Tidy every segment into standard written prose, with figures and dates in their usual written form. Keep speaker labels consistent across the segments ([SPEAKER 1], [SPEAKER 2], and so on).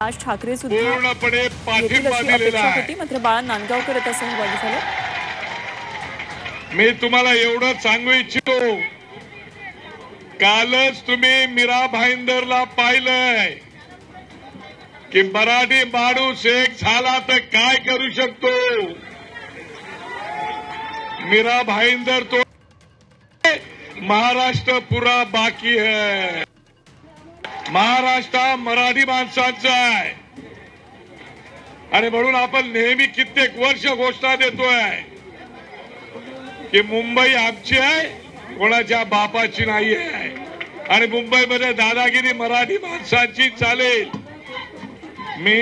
[SPEAKER 1] राज ठाकरे सुद्धा
[SPEAKER 2] पूर्णपणे पाठिंबा दिलेला आहे।
[SPEAKER 1] मात्र बाळा नांदगावकर आता सहभागी झाले।
[SPEAKER 2] मी तुम्हाला एवढं सांगू इच्छितो, कालच तुम्ही मीरा भाईंदरला पाहिलंय की मराठी माणूस एक झाला तर काय करू शकतो। मीरा भाईंदर तो महाराष्ट्र पूरा बाकी है। महाराष्ट्र मराठी माणसांचा आहे आणि म्हणून आपण नेहमी कित्येक वर्ष घोषणा देतोय की मुंबई आमची आहे, कोणाच्या बापाची नाही आहे आणि मुंबईमध्ये दादागिरी मराठी माणसांची चालेल। मी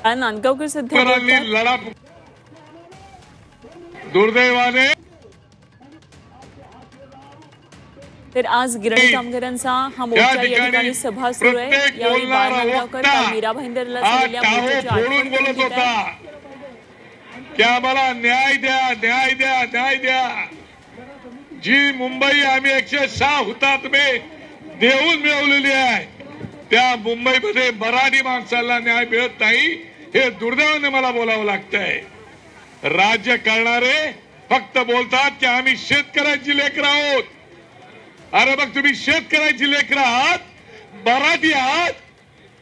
[SPEAKER 1] नांदगावकर सध्या
[SPEAKER 2] लढा दुर्दैवाने
[SPEAKER 1] तर आज गिरणी कामगारांचा हा मोर्चा या ठिकाणी सभा सुरू आहे। यावेळी बाळा नांदगावकर मीरा भाईंदरला झालेल्या मोर्चाची आठवण
[SPEAKER 2] बोलत होता की आम्हाला न्याय द्या, न्याय द्या, न्याय द्या। जी मुंबई आम्ही 106 हुतात्मे देऊन मिळवलेली आहे, त्या मुंबईमध्ये मराठी माणसाला न्याय मिळत नाही, हे दुर्दैवाने मला बोलावं लागतंय। राज्य करणारे फक्त बोलतात की आम्ही शेतकऱ्यांची लेकरं आहोत। अरे मग तुम्ही शेतकऱ्यांची लेकरं आहात, मराठी आहात,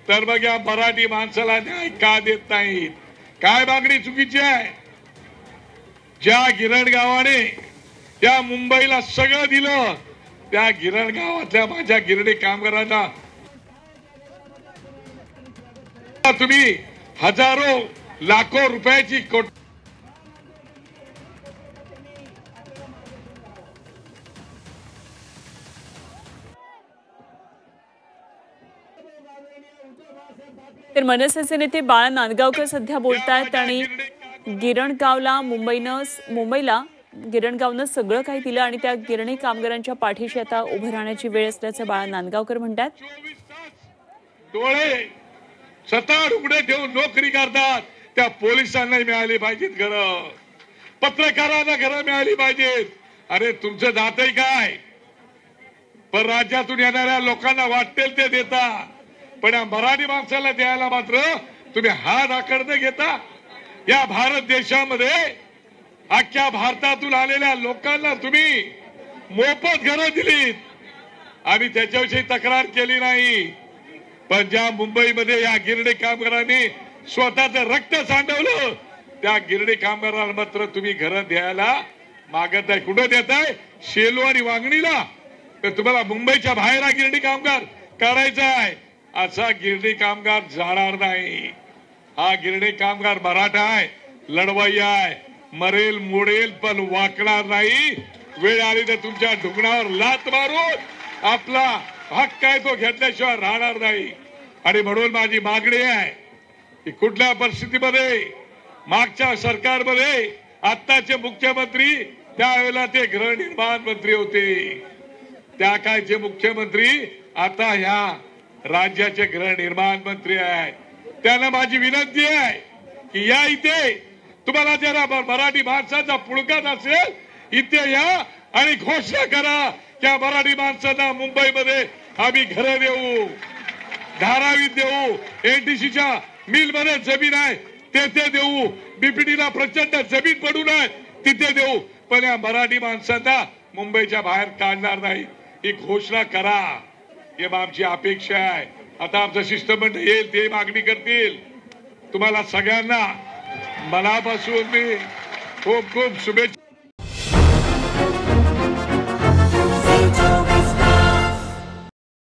[SPEAKER 2] तर मग या मराठी माणसाला न्याय का देत नाहीत? काय मागणी चुकीची आहे? ज्या गिरण गावाने त्या मुंबईला सगळं दिलं, त्या गिरण गावातल्या माझ्या गिरणी कामगारांना तुम्ही हजारो लाखो रुपयाची
[SPEAKER 1] तर मनसेचे नेते बाळा नांदगावकर सध्या बोलतायत आणि गिरणगावला मुंबईला गिरणगावनं सगळं काही दिलं आणि त्या गिरणी कामगारांच्या पाठीशी आता उभं राहण्याची वेळ असल्याचं बाळा नांदगावकर म्हणतात।
[SPEAKER 2] डोळे सताड उघडे ठेवून नोकरी करतात, त्या पोलिसांना मिळाली पाहिजेत घरं, पत्रकारांना घरं मिळाली पाहिजेत। अरे तुमचं जातंय काय? पण राज्यातून येणाऱ्या लोकांना वाटेल ते देता, पण या मराठी माणसाला द्यायला मात्र तुम्ही हात आकडे घेता। या भारत देशामध्ये अख्ख्या भारतातून आलेल्या लोकांना तुम्ही मोफत घरं दिलीत, आम्ही त्याच्याविषयी तक्रार केली नाही। पण ज्या मुंबईमध्ये या गिरणी कामगारांनी स्वतःचं रक्त सांडवलं, त्या गिरणी कामगारांना मात्र तुम्ही घरं द्यायला मागत आहे। कुठं देताय? शेलू आणि वांगणीला। तर तुम्हाला मुंबईच्या बाहेर हा गिरणी कामगार करायचा आहे, असा गिरणी कामगार जाणार नाही। हा गिरणी कामगार मराठा आहे, लढवय्या आहे, मरेल मोडेल पण वाकणार नाही। वेळ आली तर तुमच्या ढुकणावर लात मारून आपला हक्क आहे तो घेतल्याशिवाय राहणार नाही। आणि म्हणून माझी मागणी आहे की कुठल्या परिस्थितीमध्ये मागच्या सरकारमध्ये आत्ताचे मुख्यमंत्री त्यावेळेला ते गृहनिर्माण मंत्री होते, त्या काळचे मुख्यमंत्री आता ह्या राज्याचे गृहनिर्माण मंत्री आहेत। त्यांना माझी विनंती आहे की या इथे तुम्हाला जरा मराठी माणसाचा पुळकात असेल, इथे या आणि घोषणा करा त्या मराठी माणसांना मुंबईमध्ये आम्ही घरं देऊ, धारावीत देऊ, एनटीसीच्या मिलमध्ये जमीन आहे तेथे देऊ, बीपीडीला प्रचंड जमीन पडून आहे तिथे देऊ, पण या मराठी माणसांना मुंबईच्या बाहेर काढणार नाही, ही घोषणा करा। ही आमची अपेक्षा आहे। आता आमचं शिष्टमंडळ येईल, ते मागणी करतील। तुम्हाला सगळ्यांना मनापासून मी खूप खूप शुभेच्छा।